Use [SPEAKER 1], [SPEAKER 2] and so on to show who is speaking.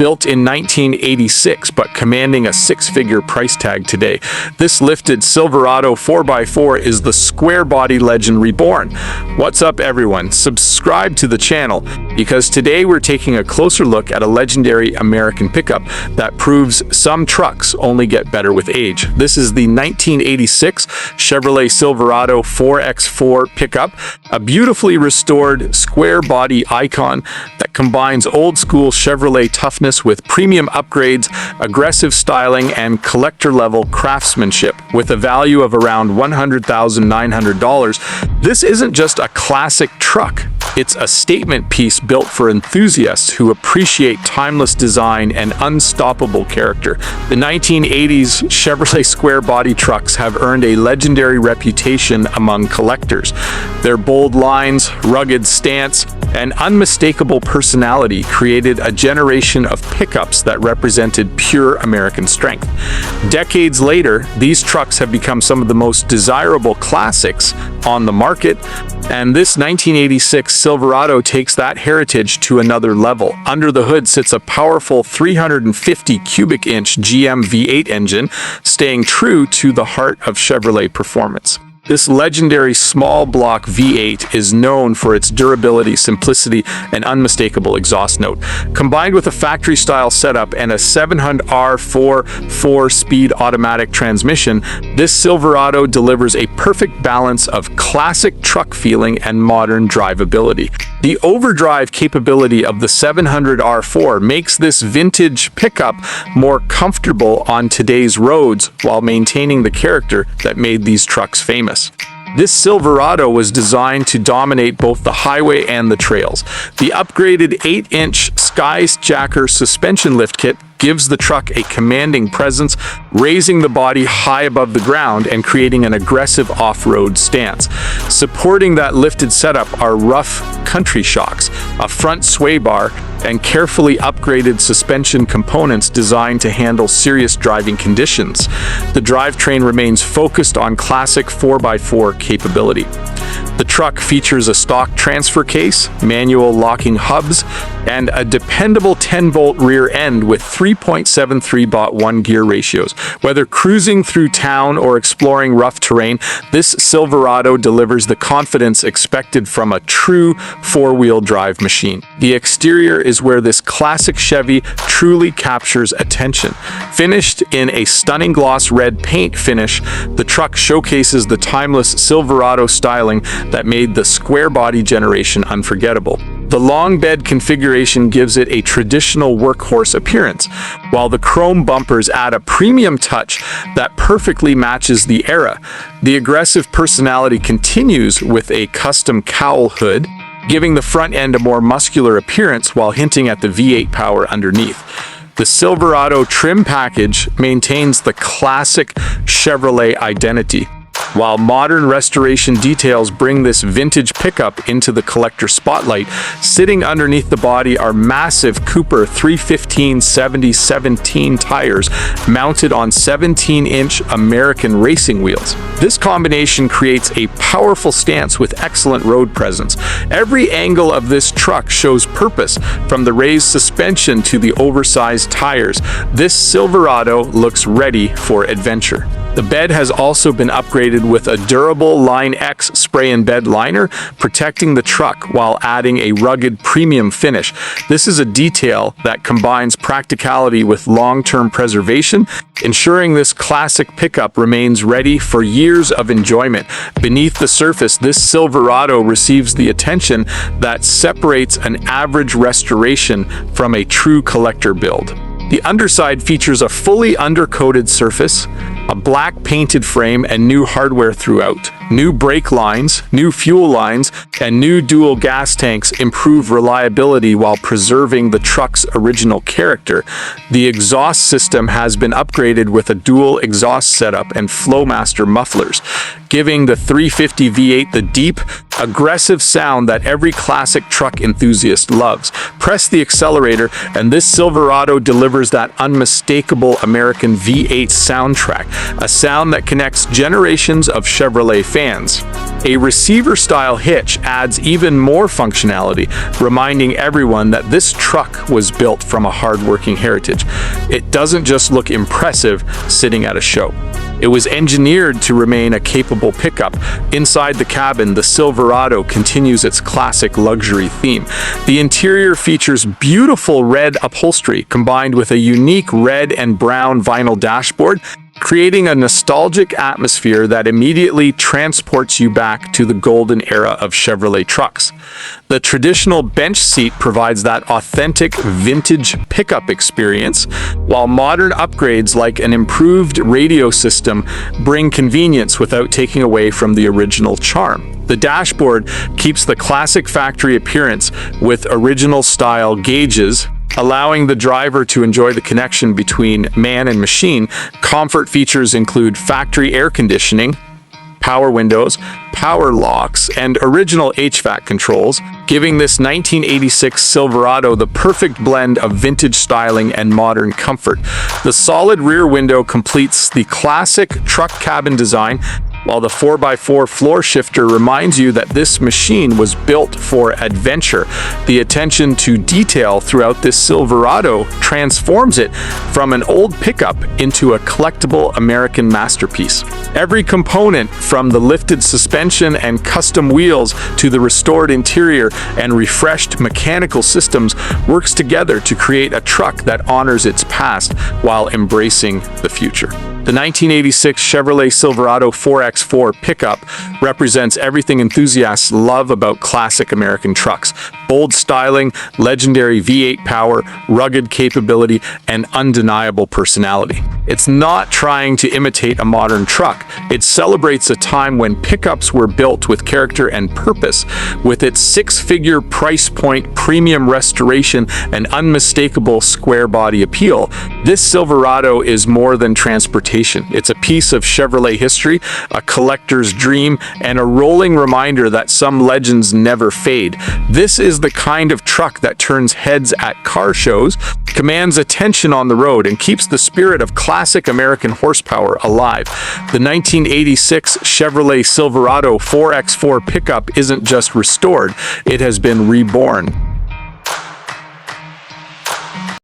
[SPEAKER 1] Built in 1986, but commanding a six-figure price tag today, this lifted Silverado 4x4 is the square body legend reborn. What's up, everyone? Subscribe to the channel, because today we're taking a closer look at a legendary American pickup that proves some trucks only get better with age. This is the 1986 Chevrolet Silverado 4x4 pickup, a beautifully restored square body icon that combines old-school Chevrolet toughness with premium upgrades, aggressive styling, and collector-level craftsmanship. With a value of around $100,900, this isn't just a classic truck. It's a statement piece built for enthusiasts who appreciate timeless design and unstoppable character. The 1980s Chevrolet square body trucks have earned a legendary reputation among collectors. Their bold lines, rugged stance, and unmistakable personality created a generation of pickups that represented pure American strength. Decades later, these trucks have become some of the most desirable classics on the market, and this 1986 Silverado takes that heritage to another level. Under the hood sits a powerful 350 cubic inch GM V8 engine, staying true to the heart of Chevrolet performance. This legendary small block V8 is known for its durability, simplicity, and unmistakable exhaust note. Combined with a factory-style setup and a 700R4 4-speed automatic transmission, this Silverado delivers a perfect balance of classic truck feeling and modern drivability. The overdrive capability of the 700R4 makes this vintage pickup more comfortable on today's roads while maintaining the character that made these trucks famous. This Silverado was designed to dominate both the highway and the trails. The upgraded 8-inch Skyjacker suspension lift kit gives the truck a commanding presence, raising the body high above the ground and creating an aggressive off-road stance. Supporting that lifted setup are rough country shocks, a front sway bar, and carefully upgraded suspension components designed to handle serious driving conditions. The drivetrain remains focused on classic 4x4 capability. The truck features a stock transfer case, manual locking hubs, and a dependable 10-volt rear end with 3.73/1 gear ratios. Whether cruising through town or exploring rough terrain, this Silverado delivers the confidence expected from a true four-wheel drive machine. The exterior is where this classic Chevy truly captures attention. Finished in a stunning gloss red paint finish, the truck showcases the timeless Silverado styling that made the square body generation unforgettable. The long bed configuration gives it a traditional workhorse appearance, while the chrome bumpers add a premium touch that perfectly matches the era. The aggressive personality continues with a custom cowl hood, giving the front end a more muscular appearance while hinting at the V8 power underneath. The Silverado trim package maintains the classic Chevrolet identity, while modern restoration details bring this vintage pickup into the collector spotlight. Sitting underneath the body are massive Cooper 315/70/17 tires mounted on 17-inch American racing wheels. This combination creates a powerful stance with excellent road presence. Every angle of this truck shows purpose, from the raised suspension to the oversized tires. This Silverado looks ready for adventure. The bed has also been upgraded with a durable Line X spray and bed liner, protecting the truck while adding a rugged premium finish. This is a detail that combines practicality with long-term preservation, ensuring this classic pickup remains ready for years of enjoyment. Beneath the surface, this Silverado receives the attention that separates an average restoration from a true collector build. The underside features a fully undercoated surface, a black painted frame, and new hardware throughout. New brake lines, new fuel lines, and new dual gas tanks improve reliability while preserving the truck's original character. The exhaust system has been upgraded with a dual exhaust setup and Flowmaster mufflers, giving the 350 V8 the deep, aggressive sound that every classic truck enthusiast loves. Press the accelerator, and this Silverado delivers that unmistakable American V8 soundtrack. a sound that connects generations of Chevrolet fans. A receiver-style hitch adds even more functionality, reminding everyone that this truck was built from a hard-working heritage. It doesn't just look impressive sitting at a show. It was engineered to remain a capable pickup. Inside the cabin, the Silverado continues its classic luxury theme. The interior features beautiful red upholstery combined with a unique red and brown vinyl dashboard, creating a nostalgic atmosphere that immediately transports you back to the golden era of Chevrolet trucks. The traditional bench seat provides that authentic vintage pickup experience, while modern upgrades like an improved radio system bring convenience without taking away from the original charm. The dashboard keeps the classic factory appearance with original-style gauges, allowing the driver to enjoy the connection between man and machine. Comfort features include factory air conditioning, power windows, power locks, and original HVAC controls, giving this 1986 Silverado the perfect blend of vintage styling and modern comfort. The solid rear window completes the classic truck cabin design, while the 4x4 floor shifter reminds you that this machine was built for adventure. The attention to detail throughout this Silverado transforms it from an old pickup into a collectible American masterpiece. Every component, from the lifted suspension and custom wheels to the restored interior and refreshed mechanical systems, works together to create a truck that honors its past while embracing the future. The 1986 Chevrolet Silverado 4x4 pickup represents everything enthusiasts love about classic American trucks: bold styling, legendary V8 power, rugged capability, and undeniable personality. It's not trying to imitate a modern truck. It celebrates a time when pickups were built with character and purpose. With its six-figure price point, premium restoration, and unmistakable square body appeal, this Silverado is more than transportation. It's a piece of Chevrolet history, a collector's dream, and a rolling reminder that some legends never fade. This is the kind of truck that turns heads at car shows, commands attention on the road, and keeps the spirit of classic American horsepower alive. The 1986 Chevrolet Silverado 4x4 pickup isn't just restored, it has been reborn.